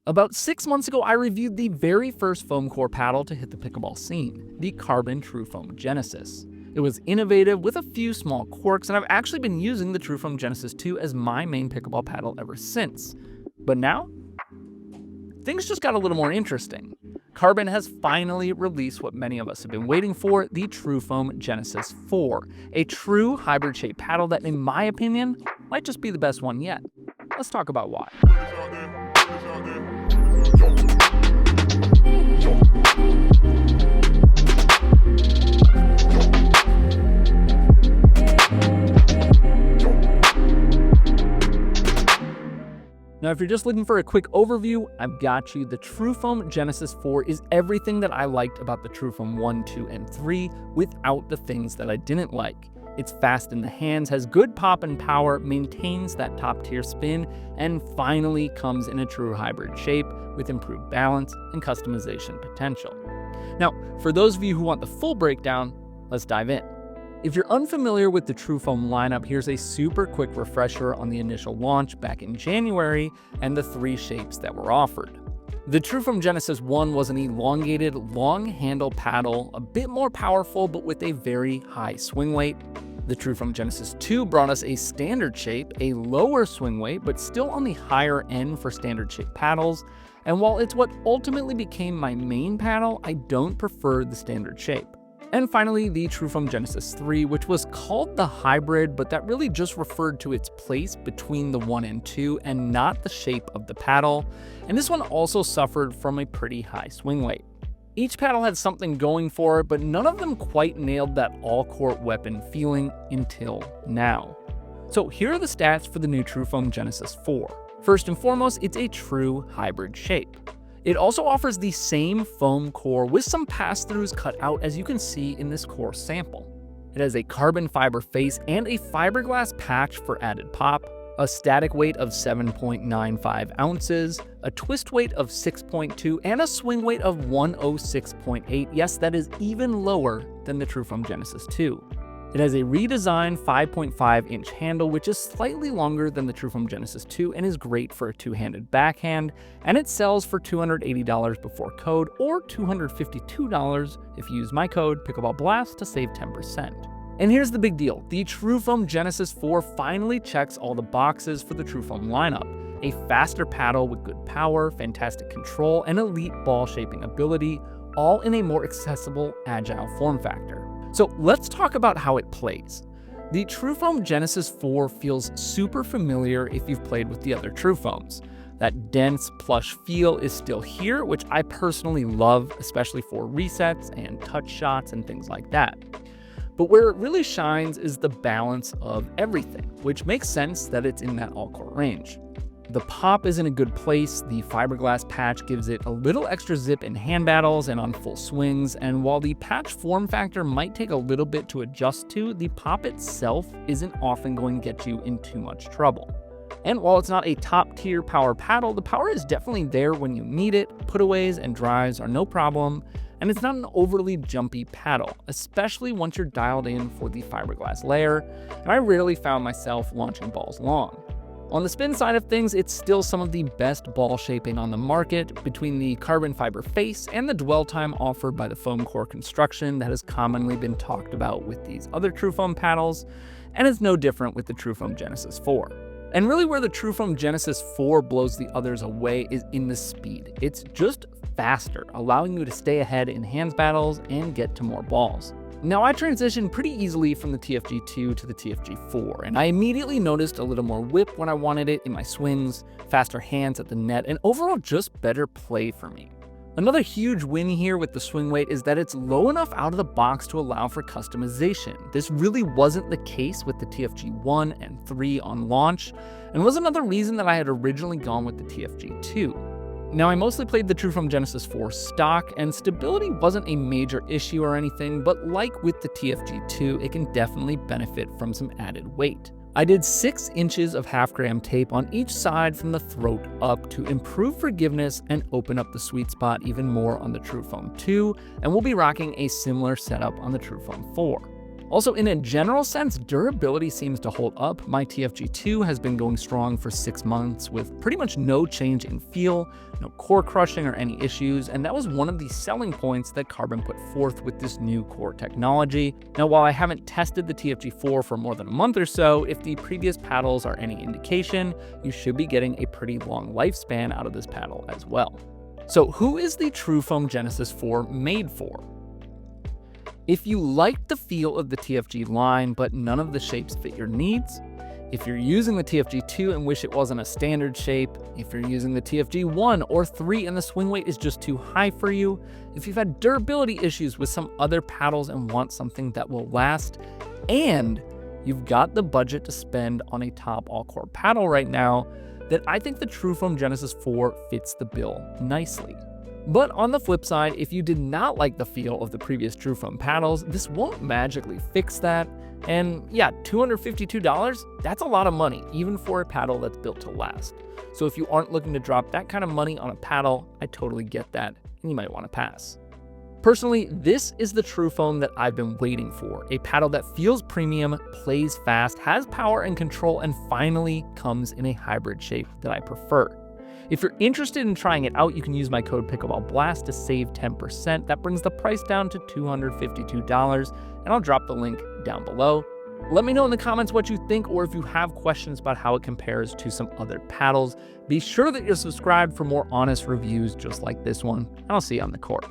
About 6 months ago, I reviewed the very first foam core paddle to hit the pickleball scene, the CRBN Trufoam Genesis. It was innovative with a few small quirks, and I've actually been using the Trufoam Genesis 2 as my main pickleball paddle ever since. But now, things just got a little more interesting. CRBN has finally released what many of us have been waiting for, the Trufoam Genesis 4, a true hybrid-shaped paddle that, in my opinion, might just be the best one yet. Let's talk about why. Now, if you're just looking for a quick overview, I've got you. The Trufoam Genesis 4 is everything that I liked about the Trufoam 1, 2, and 3 without the things that I didn't like. It's fast in the hands, has good pop and power, maintains that top-tier spin, and finally comes in a true hybrid shape with improved balance and customization potential. Now, for those of you who want the full breakdown, let's dive in. If you're unfamiliar with the Trufoam lineup, here's a super quick refresher on the initial launch back in January and the 3 shapes that were offered. The Trufoam Genesis 1 was an elongated, long-handle paddle, a bit more powerful but with a very high swing weight. The Trufoam Genesis 2 brought us a standard shape, a lower swing weight, but still on the higher end for standard shape paddles. And while it's what ultimately became my main paddle, I don't prefer the standard shape. And finally, the Trufoam Genesis 3, which was called the hybrid, but that really just referred to its place between the 1 and 2 and not the shape of the paddle. And this one also suffered from a pretty high swing weight. Each paddle had something going for it, but none of them quite nailed that all-court weapon feeling until now. So here are the stats for the new Trufoam Genesis 4. First and foremost, it's a true hybrid shape. It also offers the same foam core with some pass-throughs cut out, as you can see in this core sample. It has a carbon fiber face and a fiberglass patch for added pop, a static weight of 7.95 ounces, a twist weight of 6.2, and a swing weight of 106.8. Yes, that is even lower than the Trufoam Genesis 2. It has a redesigned 5.5-inch handle, which is slightly longer than the Trufoam Genesis 2 and is great for a two-handed backhand, and it sells for $280 before code or $252 if you use my code PickleballBlast to save 10%. And here's the big deal. The Trufoam Genesis 4 finally checks all the boxes for the Trufoam lineup. A faster paddle with good power, fantastic control, and elite ball shaping ability, all in a more accessible, agile form factor. So let's talk about how it plays. The Trufoam Genesis 4 feels super familiar if you've played with the other Trufoams. That dense, plush feel is still here, which I personally love, especially for resets and touch shots and things like that. But where it really shines is the balance of everything, which makes sense that it's in that all-court range. The pop is in a good place, the fiberglass patch gives it a little extra zip in hand battles and on full swings, and while the patch form factor might take a little bit to adjust to, the pop itself isn't often going to get you in too much trouble. And while it's not a top-tier power paddle, the power is definitely there when you need it, putaways and drives are no problem, and it's not an overly jumpy paddle, especially once you're dialed in for the fiberglass layer, and I rarely found myself launching balls long. On the spin side of things, it's still some of the best ball shaping on the market between the carbon fiber face and the dwell time offered by the foam core construction that has commonly been talked about with these other Trufoam paddles, and is no different with the Trufoam Genesis 4. And really where the Trufoam Genesis 4 blows the others away is in the speed. It's just faster, allowing you to stay ahead in hands battles and get to more balls. Now, I transitioned pretty easily from the TFG2 to the TFG4, and I immediately noticed a little more whip when I wanted it in my swings, faster hands at the net, and overall just better play for me. Another huge win here with the swing weight is that it's low enough out of the box to allow for customization. This really wasn't the case with the TFG1 and 3 on launch, and was another reason that I had originally gone with the TFG2. Now, I mostly played the Trufoam Genesis 4 stock, and stability wasn't a major issue or anything, but like with the TFG2, it can definitely benefit from some added weight. I did 6 inches of half-gram tape on each side from the throat up to improve forgiveness and open up the sweet spot even more on the Trufoam 2, and we'll be rocking a similar setup on the Trufoam 4. Also, in a general sense, durability seems to hold up. My TFG2 has been going strong for 6 months with pretty much no change in feel, no core crushing or any issues, and that was one of the selling points that Carbon put forth with this new core technology. Now, while I haven't tested the TFG4 for more than a month or so, if the previous paddles are any indication, you should be getting a pretty long lifespan out of this paddle as well. So who is the Trufoam Genesis 4 made for? If you like the feel of the TFG line, but none of the shapes fit your needs, if you're using the TFG2 and wish it wasn't a standard shape, if you're using the TFG1 or 3 and the swing weight is just too high for you, if you've had durability issues with some other paddles and want something that will last, and you've got the budget to spend on a top all-core paddle right now, then I think the Trufoam Genesis 4 fits the bill nicely. But on the flip side, if you did not like the feel of the previous Trufoam paddles, this won't magically fix that. And yeah, $252, that's a lot of money, even for a paddle that's built to last. So if you aren't looking to drop that kind of money on a paddle, I totally get that, and you might want to pass. Personally, this is the Trufoam that I've been waiting for, a paddle that feels premium, plays fast, has power and control, and finally comes in a hybrid shape that I prefer. If you're interested in trying it out, you can use my code PICKLEBALLBLAST to save 10%. That brings the price down to $252, and I'll drop the link down below. Let me know in the comments what you think, or if you have questions about how it compares to some other paddles. Be sure that you're subscribed for more honest reviews just like this one, and I'll see you on the court.